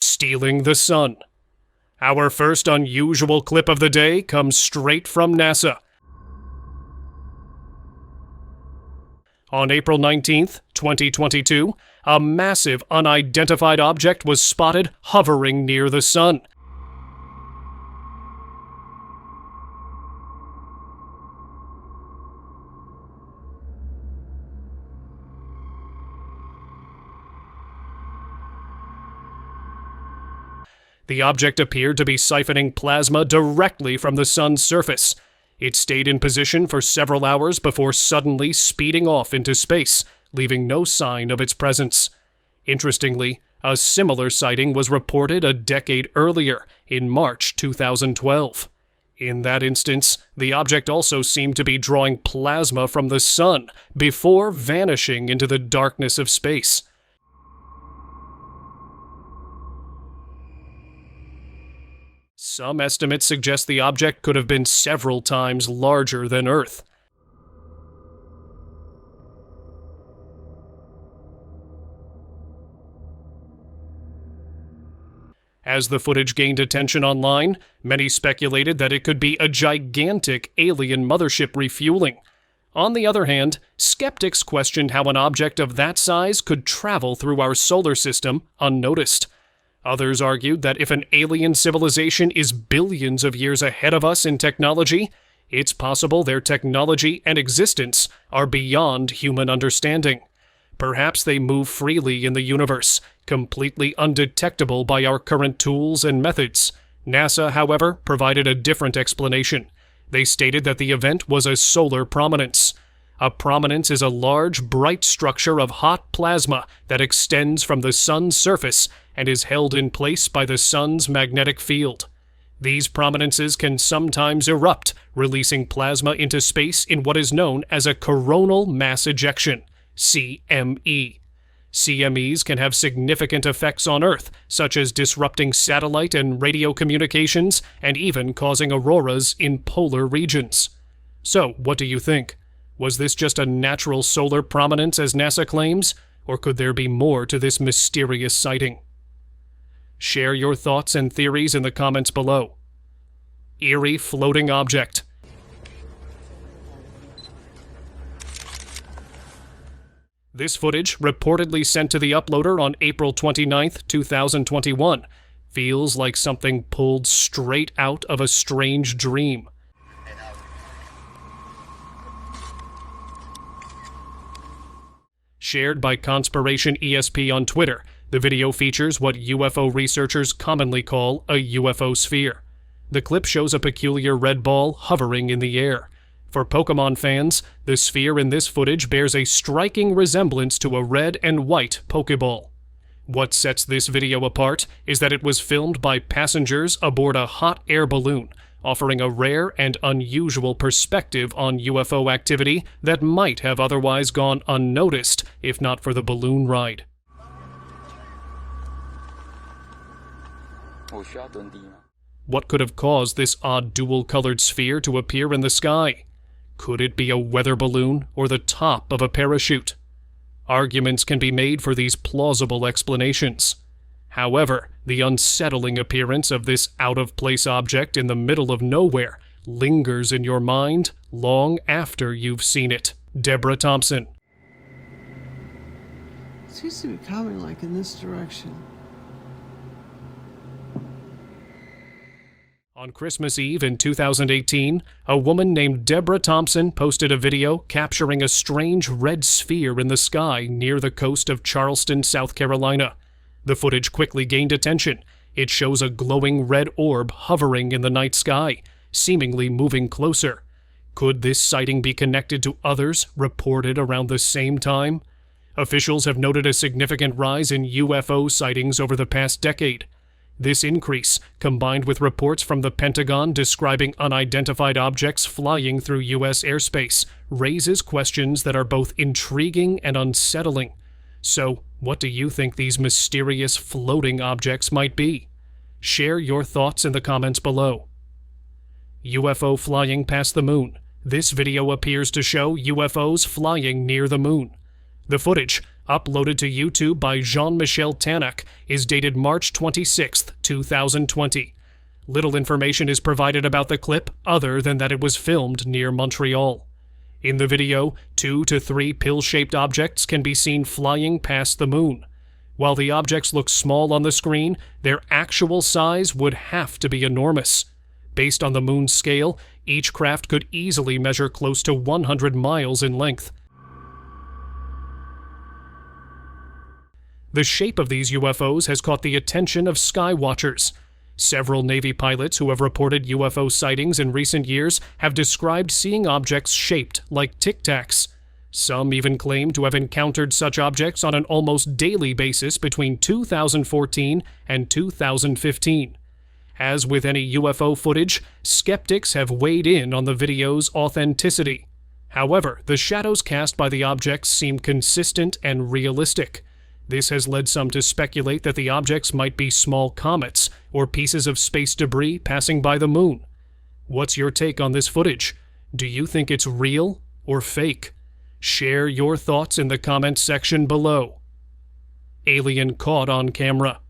stealing the sun. Our first unusual clip of the day comes straight from NASA. On April 19th, 2022, a massive unidentified object was spotted hovering near the sun. The object appeared to be siphoning plasma directly from the sun's surface. It stayed in position for several hours before suddenly speeding off into space, leaving no sign of its presence. Interestingly, a similar sighting was reported a decade earlier, in March 2012. In that instance, the object also seemed to be drawing plasma from the sun before vanishing into the darkness of space. Some estimates suggest the object could have been several times larger than Earth. As the footage gained attention online, many speculated that it could be a gigantic alien mothership refueling. On the other hand, skeptics questioned how an object of that size could travel through our solar system unnoticed. Others argued that if an alien civilization is billions of years ahead of us in technology, it's possible their technology and existence are beyond human understanding. Perhaps they move freely in the universe, completely undetectable by our current tools and methods. NASA, however, provided a different explanation. They stated that the event was a solar prominence. A prominence is a large, bright structure of hot plasma that extends from the sun's surface and is held in place by the sun's magnetic field. These prominences can sometimes erupt, releasing plasma into space in what is known as a coronal mass ejection, CME. CMEs can have significant effects on Earth, such as disrupting satellite and radio communications and even causing auroras in polar regions. So, what do you think? Was this just a natural solar prominence as NASA claims, or could there be more to this mysterious sighting? Share your thoughts and theories in the comments below. Eerie floating object. This footage, reportedly sent to the uploader on April 29th, 2021, feels like something pulled straight out of a strange dream. Shared by Conspiration ESP on Twitter, the video features what UFO researchers commonly call a UFO sphere. The clip shows a peculiar red ball hovering in the air. For Pokemon fans, the sphere in this footage bears a striking resemblance to a red and white Pokeball. What sets this video apart is that it was filmed by passengers aboard a hot air balloon, offering a rare and unusual perspective on UFO activity that might have otherwise gone unnoticed if not for the balloon ride. What could have caused this odd dual-colored sphere to appear in the sky? Could it be a weather balloon or the top of a parachute? Arguments can be made for these plausible explanations. However, the unsettling appearance of this out-of-place object in the middle of nowhere lingers in your mind long after you've seen it. Deborah Thompson. It seems to be coming like in this direction. On Christmas Eve in 2018, a woman named Deborah Thompson posted a video capturing a strange red sphere in the sky near the coast of Charleston, South Carolina. The footage quickly gained attention. It shows a glowing red orb hovering in the night sky, seemingly moving closer. Could this sighting be connected to others reported around the same time? Officials have noted a significant rise in UFO sightings over the past decade. This increase, combined with reports from the Pentagon describing unidentified objects flying through U.S. airspace, raises questions that are both intriguing and unsettling. So, what do you think these mysterious floating objects might be? Share your thoughts in the comments below. UFO flying past the moon. This video appears to show UFOs flying near the moon. The footage, uploaded to YouTube by Jean-Michel Tannock, is dated March 26, 2020. Little information is provided about the clip other than that it was filmed near Montreal. In the video, 2 to 3 pill-shaped objects can be seen flying past the moon. While the objects look small on the screen, their actual size would have to be enormous. Based on the moon's scale, each craft could easily measure close to 100 miles in length. The shape of these UFOs has caught the attention of sky watchers. Several Navy pilots who have reported UFO sightings in recent years have described seeing objects shaped like Tic Tacs. Some even claim to have encountered such objects on an almost daily basis between 2014 and 2015. As with any UFO footage, skeptics have weighed in on the video's authenticity. However, the shadows cast by the objects seem consistent and realistic. This has led some to speculate that the objects might be small comets or pieces of space debris passing by the moon. What's your take on this footage? Do you think it's real or fake? Share your thoughts in the comments section below. Alien caught on camera.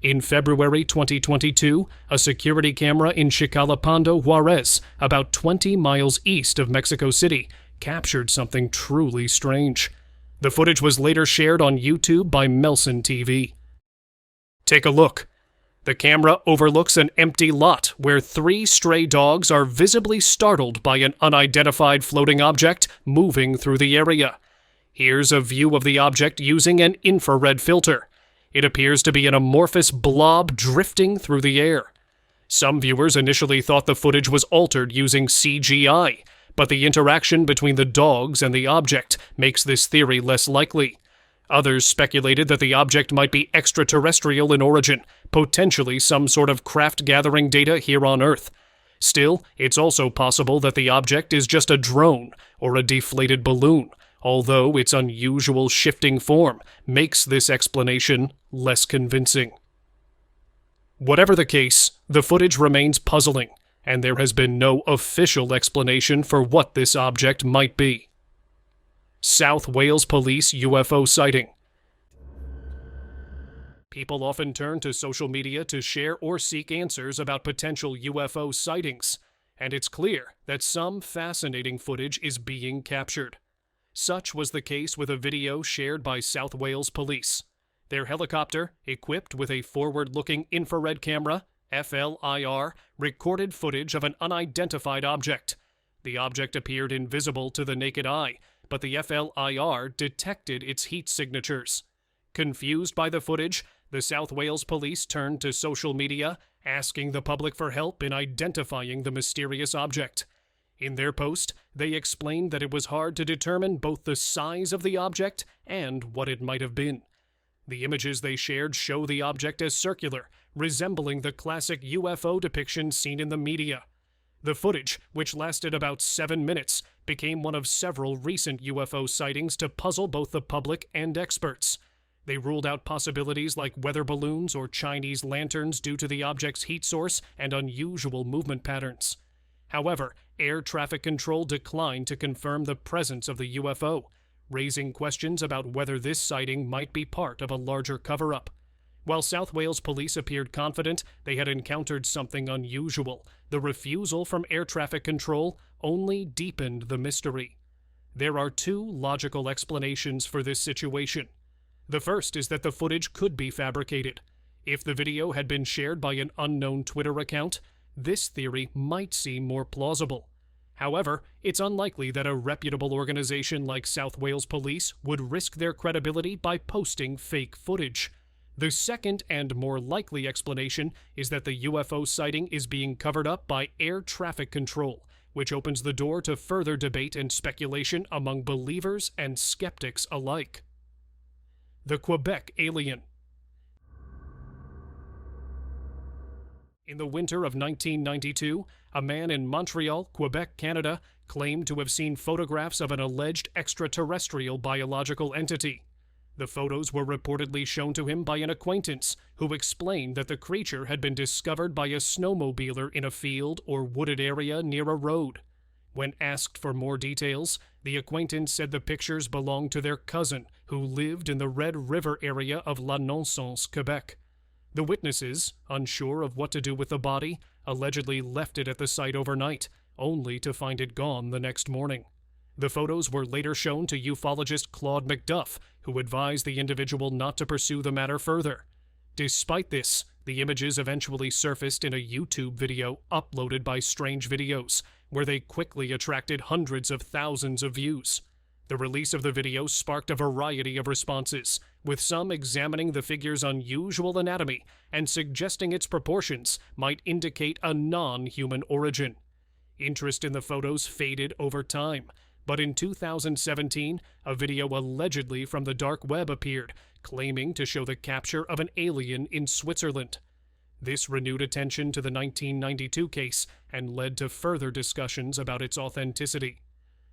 In February 2022, a security camera in Chicalapando, Juarez, about 20 miles east of Mexico City, captured something truly strange. The footage was later shared on YouTube by Melson TV. Take a look. The camera overlooks an empty lot where 3 stray dogs are visibly startled by an unidentified floating object moving through the area. Here's a view of the object using an infrared filter. It appears to be an amorphous blob drifting through the air. Some viewers initially thought the footage was altered using CGI, but the interaction between the dogs and the object makes this theory less likely. Others speculated that the object might be extraterrestrial in origin, potentially some sort of craft gathering data here on Earth. Still, it's also possible that the object is just a drone or a deflated balloon, although its unusual shifting form makes this explanation less convincing. Whatever the case, the footage remains puzzling, and there has been no official explanation for what this object might be. South Wales Police UFO sighting. People often turn to social media to share or seek answers about potential UFO sightings, and it's clear that some fascinating footage is being captured. Such was the case with a video shared by South Wales Police. Their helicopter, equipped with a forward-looking infrared camera, FLIR, recorded footage of an unidentified object. The object appeared invisible to the naked eye, but the FLIR detected its heat signatures. Confused by the footage, the South Wales Police turned to social media, asking the public for help in identifying the mysterious object. In their post, they explained that it was hard to determine both the size of the object and what it might have been. The images they shared show the object as circular, resembling the classic UFO depictions seen in the media. The footage, which lasted about 7 minutes, became one of several recent UFO sightings to puzzle both the public and experts. They ruled out possibilities like weather balloons or Chinese lanterns due to the object's heat source and unusual movement patterns. However, air traffic control declined to confirm the presence of the UFO, raising questions about whether this sighting might be part of a larger cover-up. While South Wales Police appeared confident they had encountered something unusual, the refusal from air traffic control only deepened the mystery. There are 2 logical explanations for this situation. The first is that the footage could be fabricated. If the video had been shared by an unknown Twitter account, this theory might seem more plausible. However, it's unlikely that a reputable organization like South Wales Police would risk their credibility by posting fake footage. The second and more likely explanation is that the UFO sighting is being covered up by air traffic control, which opens the door to further debate and speculation among believers and skeptics alike. The Quebec alien. In the winter of 1992, a man in Montreal, Quebec, Canada, claimed to have seen photographs of an alleged extraterrestrial biological entity. The photos were reportedly shown to him by an acquaintance who explained that the creature had been discovered by a snowmobiler in a field or wooded area near a road. When asked for more details, the acquaintance said the pictures belonged to their cousin, who lived in the Red River area of La Noncense, Quebec. The witnesses, unsure of what to do with the body, allegedly left it at the site overnight, only to find it gone the next morning. The photos were later shown to ufologist Claude McDuff, who advised the individual not to pursue the matter further. Despite this, the images eventually surfaced in a YouTube video uploaded by Strange Videos, where they quickly attracted hundreds of thousands of views. The release of the video sparked a variety of responses, with some examining the figure's unusual anatomy and suggesting its proportions might indicate a non-human origin. Interest in the photos faded over time, but in 2017, a video allegedly from the dark web appeared, claiming to show the capture of an alien in Switzerland. This renewed attention to the 1992 case and led to further discussions about its authenticity.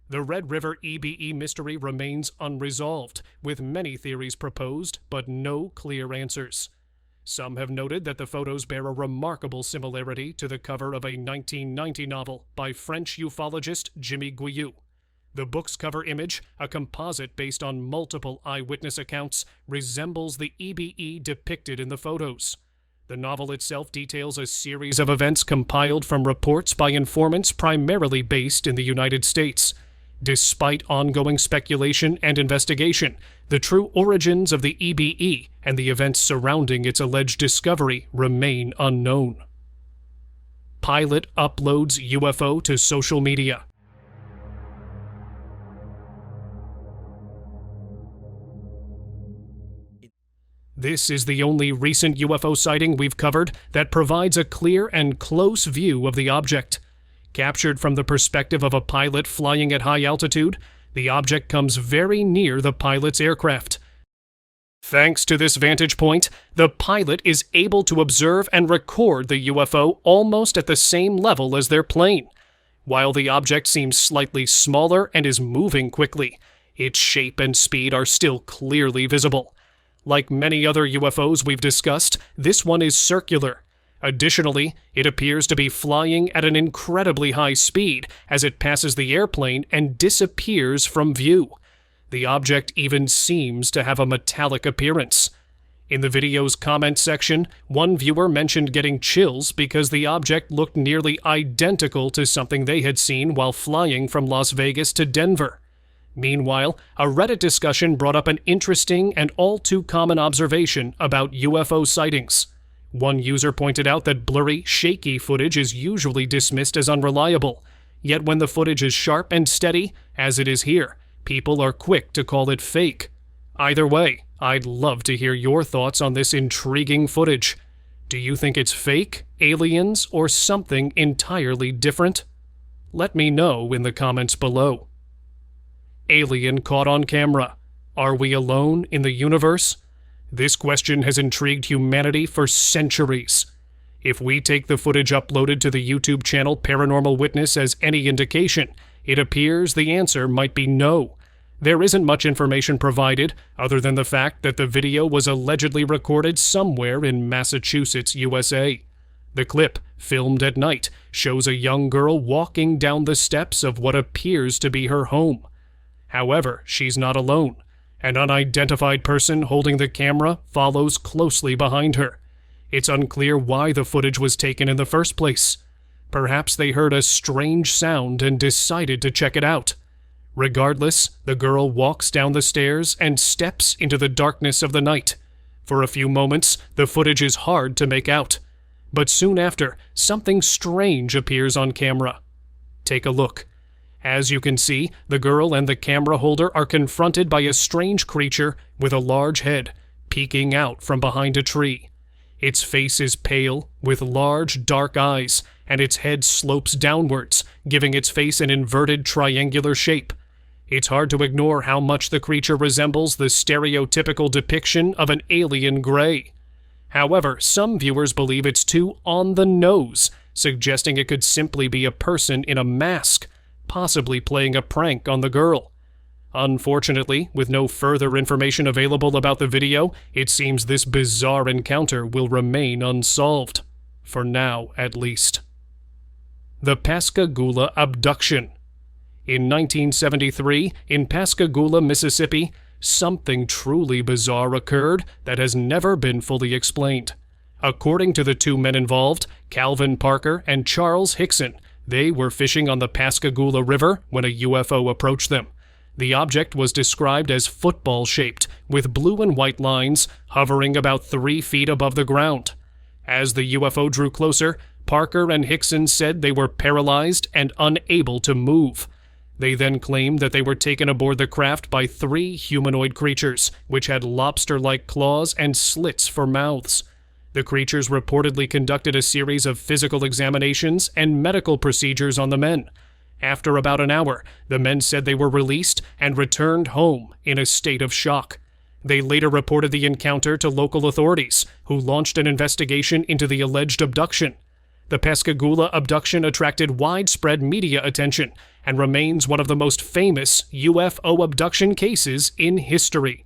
The Red River EBE mystery remains unresolved, with many theories proposed, but no clear answers. Some have noted that the photos bear a remarkable similarity to the cover of a 1990 novel by French ufologist Jimmy Guillou. The book's cover image, a composite based on multiple eyewitness accounts, resembles the EBE depicted in the photos. The novel itself details a series of events compiled from reports by informants primarily based in the United States. Despite ongoing speculation and investigation, the true origins of the EBE and the events surrounding its alleged discovery remain unknown. Pilot uploads UFO to social media. This is the only recent UFO sighting we've covered that provides a clear and close view of the object. Captured from the perspective of a pilot flying at high altitude, the object comes very near the pilot's aircraft. Thanks to this vantage point, the pilot is able to observe and record the UFO almost at the same level as their plane. While the object seems slightly smaller and is moving quickly, its shape and speed are still clearly visible. Like many other UFOs we've discussed, this one is circular. Additionally, it appears to be flying at an incredibly high speed as it passes the airplane and disappears from view. The object even seems to have a metallic appearance. In the video's comment section, one viewer mentioned getting chills because the object looked nearly identical to something they had seen while flying from Las Vegas to Denver. Meanwhile, a Reddit discussion brought up an interesting and all too common observation about UFO sightings. One user pointed out that blurry, shaky footage is usually dismissed as unreliable, yet when the footage is sharp and steady, as it is here, people are quick to call it fake. Either way, I'd love to hear your thoughts on this intriguing footage. Do you think it's fake, aliens, or something entirely different? Let me know in the comments below. Alien caught on camera. Are we alone in the universe? This question has intrigued humanity for centuries. If we take the footage uploaded to the YouTube channel Paranormal Witness as any indication, it appears the answer might be no. There isn't much information provided, other than the fact that the video was allegedly recorded somewhere in Massachusetts, USA. The clip, filmed at night, shows a young girl walking down the steps of what appears to be her home. However, she's not alone. An unidentified person holding the camera follows closely behind her. It's unclear why the footage was taken in the first place. Perhaps they heard a strange sound and decided to check it out. Regardless, the girl walks down the stairs and steps into the darkness of the night. For a few moments, the footage is hard to make out. But soon after, something strange appears on camera. Take a look. As you can see, the girl and the camera holder are confronted by a strange creature with a large head, peeking out from behind a tree. Its face is pale, with large, dark eyes, and its head slopes downwards, giving its face an inverted triangular shape. It's hard to ignore how much the creature resembles the stereotypical depiction of an alien gray. However, some viewers believe it's too on the nose, suggesting it could simply be a person in a mask, possibly playing a prank on the girl. Unfortunately, with no further information available about the video, it seems this bizarre encounter will remain unsolved. For now, at least. The Pascagoula abduction. In 1973, in Pascagoula, Mississippi, something truly bizarre occurred that has never been fully explained. According to the two men involved, Calvin Parker and Charles Hickson, they were fishing on the Pascagoula River when a UFO approached them. The object was described as football-shaped, with blue and white lines hovering about 3 feet above the ground. As the UFO drew closer, Parker and Hickson said they were paralyzed and unable to move. They then claimed that they were taken aboard the craft by 3 humanoid creatures, which had lobster-like claws and slits for mouths. The creatures reportedly conducted a series of physical examinations and medical procedures on the men. After about an hour, the men said they were released and returned home in a state of shock. They later reported the encounter to local authorities, who launched an investigation into the alleged abduction. The Pascagoula abduction attracted widespread media attention and remains one of the most famous UFO abduction cases in history.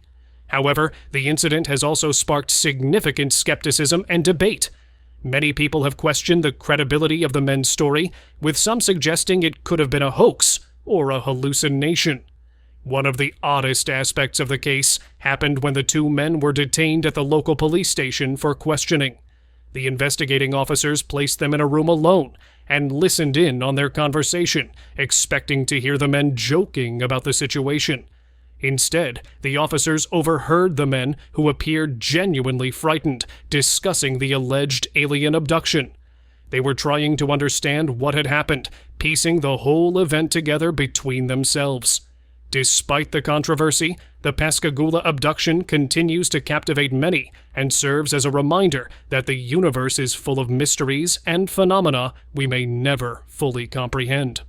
However, the incident has also sparked significant skepticism and debate. Many people have questioned the credibility of the men's story, with some suggesting it could have been a hoax or a hallucination. One of the oddest aspects of the case happened when the two men were detained at the local police station for questioning. The investigating officers placed them in a room alone and listened in on their conversation, expecting to hear the men joking about the situation. Instead, the officers overheard the men, who appeared genuinely frightened, discussing the alleged alien abduction. They were trying to understand what had happened, piecing the whole event together between themselves. Despite the controversy, the Pascagoula abduction continues to captivate many and serves as a reminder that the universe is full of mysteries and phenomena we may never fully comprehend.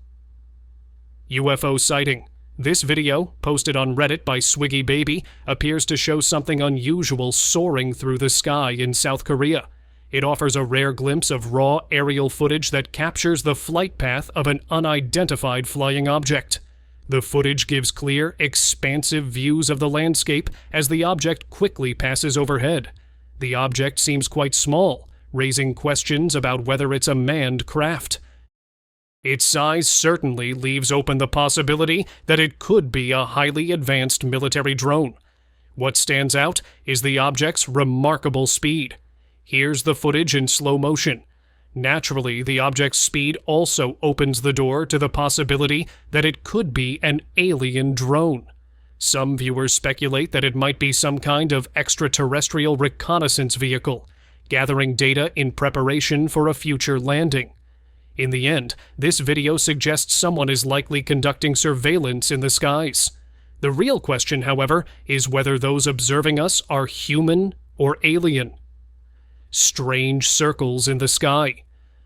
UFO sighting. This video, posted on Reddit by Swiggy Baby, appears to show something unusual soaring through the sky in South Korea. It offers a rare glimpse of raw aerial footage that captures the flight path of an unidentified flying object. The footage gives clear, expansive views of the landscape as the object quickly passes overhead. The object seems quite small, raising questions about whether it's a manned craft. Its size certainly leaves open the possibility that it could be a highly advanced military drone. What stands out is the object's remarkable speed. Here's the footage in slow motion. Naturally, the object's speed also opens the door to the possibility that it could be an alien drone. Some viewers speculate that it might be some kind of extraterrestrial reconnaissance vehicle, gathering data in preparation for a future landing. In the end, this video suggests someone is likely conducting surveillance in the skies. The real question, however, is whether those observing us are human or alien. Strange circles in the sky.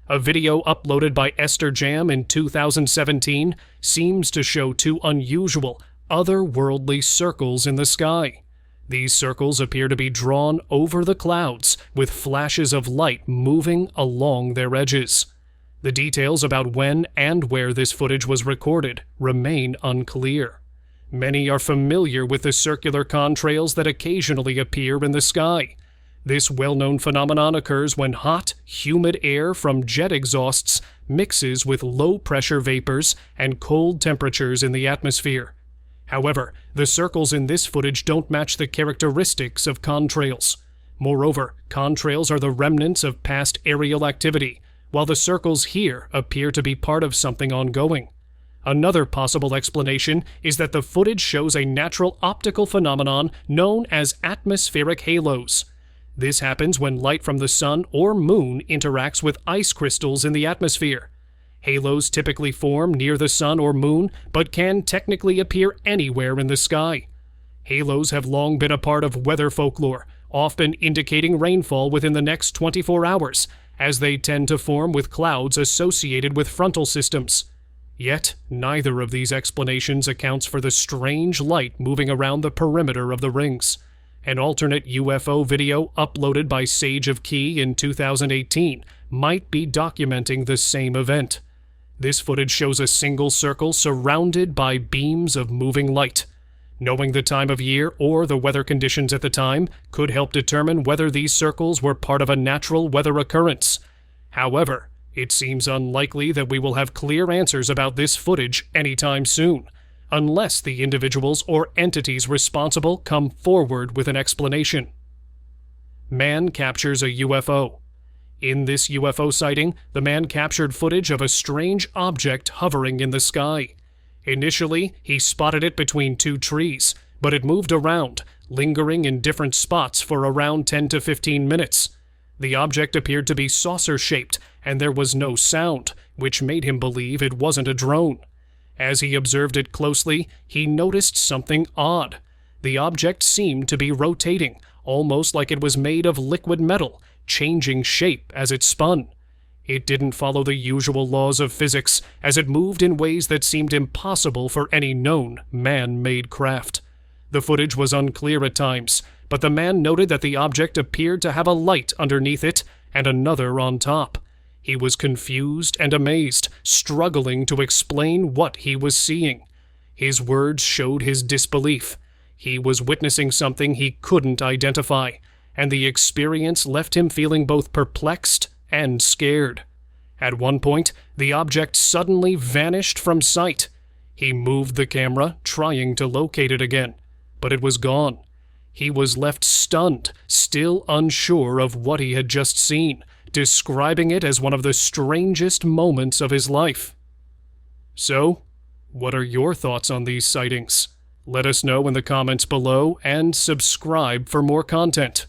A video uploaded by Esther Jam in 2017 seems to show 2 unusual, otherworldly circles in the sky. These circles appear to be drawn over the clouds, with flashes of light moving along their edges. The details about when and where this footage was recorded remain unclear. Many are familiar with the circular contrails that occasionally appear in the sky. This well-known phenomenon occurs when hot, humid air from jet exhausts mixes with low-pressure vapors and cold temperatures in the atmosphere. However, the circles in this footage don't match the characteristics of contrails. Moreover, contrails are the remnants of past aerial activity, while the circles here appear to be part of something ongoing. Another possible explanation is that the footage shows a natural optical phenomenon known as atmospheric halos. This happens when light from the sun or moon interacts with ice crystals in the atmosphere. Halos typically form near the sun or moon, but can technically appear anywhere in the sky. Halos have long been a part of weather folklore, often indicating rainfall within the next 24 hours, as they tend to form with clouds associated with frontal systems. Yet, neither of these explanations accounts for the strange light moving around the perimeter of the rings. An alternate UFO video uploaded by Sage of Key in 2018 might be documenting the same event. This footage shows a single circle surrounded by beams of moving light. Knowing the time of year or the weather conditions at the time could help determine whether these circles were part of a natural weather occurrence. However, it seems unlikely that we will have clear answers about this footage anytime soon, unless the individuals or entities responsible come forward with an explanation. Man captures a UFO. In this UFO sighting, the man captured footage of a strange object hovering in the sky. Initially, he spotted it between two trees, but it moved around, lingering in different spots for around 10 to 15 minutes. The object appeared to be saucer-shaped, and there was no sound, which made him believe it wasn't a drone. As he observed it closely, he noticed something odd. The object seemed to be rotating, almost like it was made of liquid metal, changing shape as it spun. It didn't follow the usual laws of physics, as it moved in ways that seemed impossible for any known man-made craft. The footage was unclear at times, but the man noted that the object appeared to have a light underneath it and another on top. He was confused and amazed, struggling to explain what he was seeing. His words showed his disbelief. He was witnessing something he couldn't identify, and the experience left him feeling both perplexed and scared. At one point, the object suddenly vanished from sight. He moved the camera, trying to locate it again, but it was gone. He was left stunned, still unsure of what he had just seen, describing it as one of the strangest moments of his life. So, what are your thoughts on these sightings? Let us know in the comments below and subscribe for more content.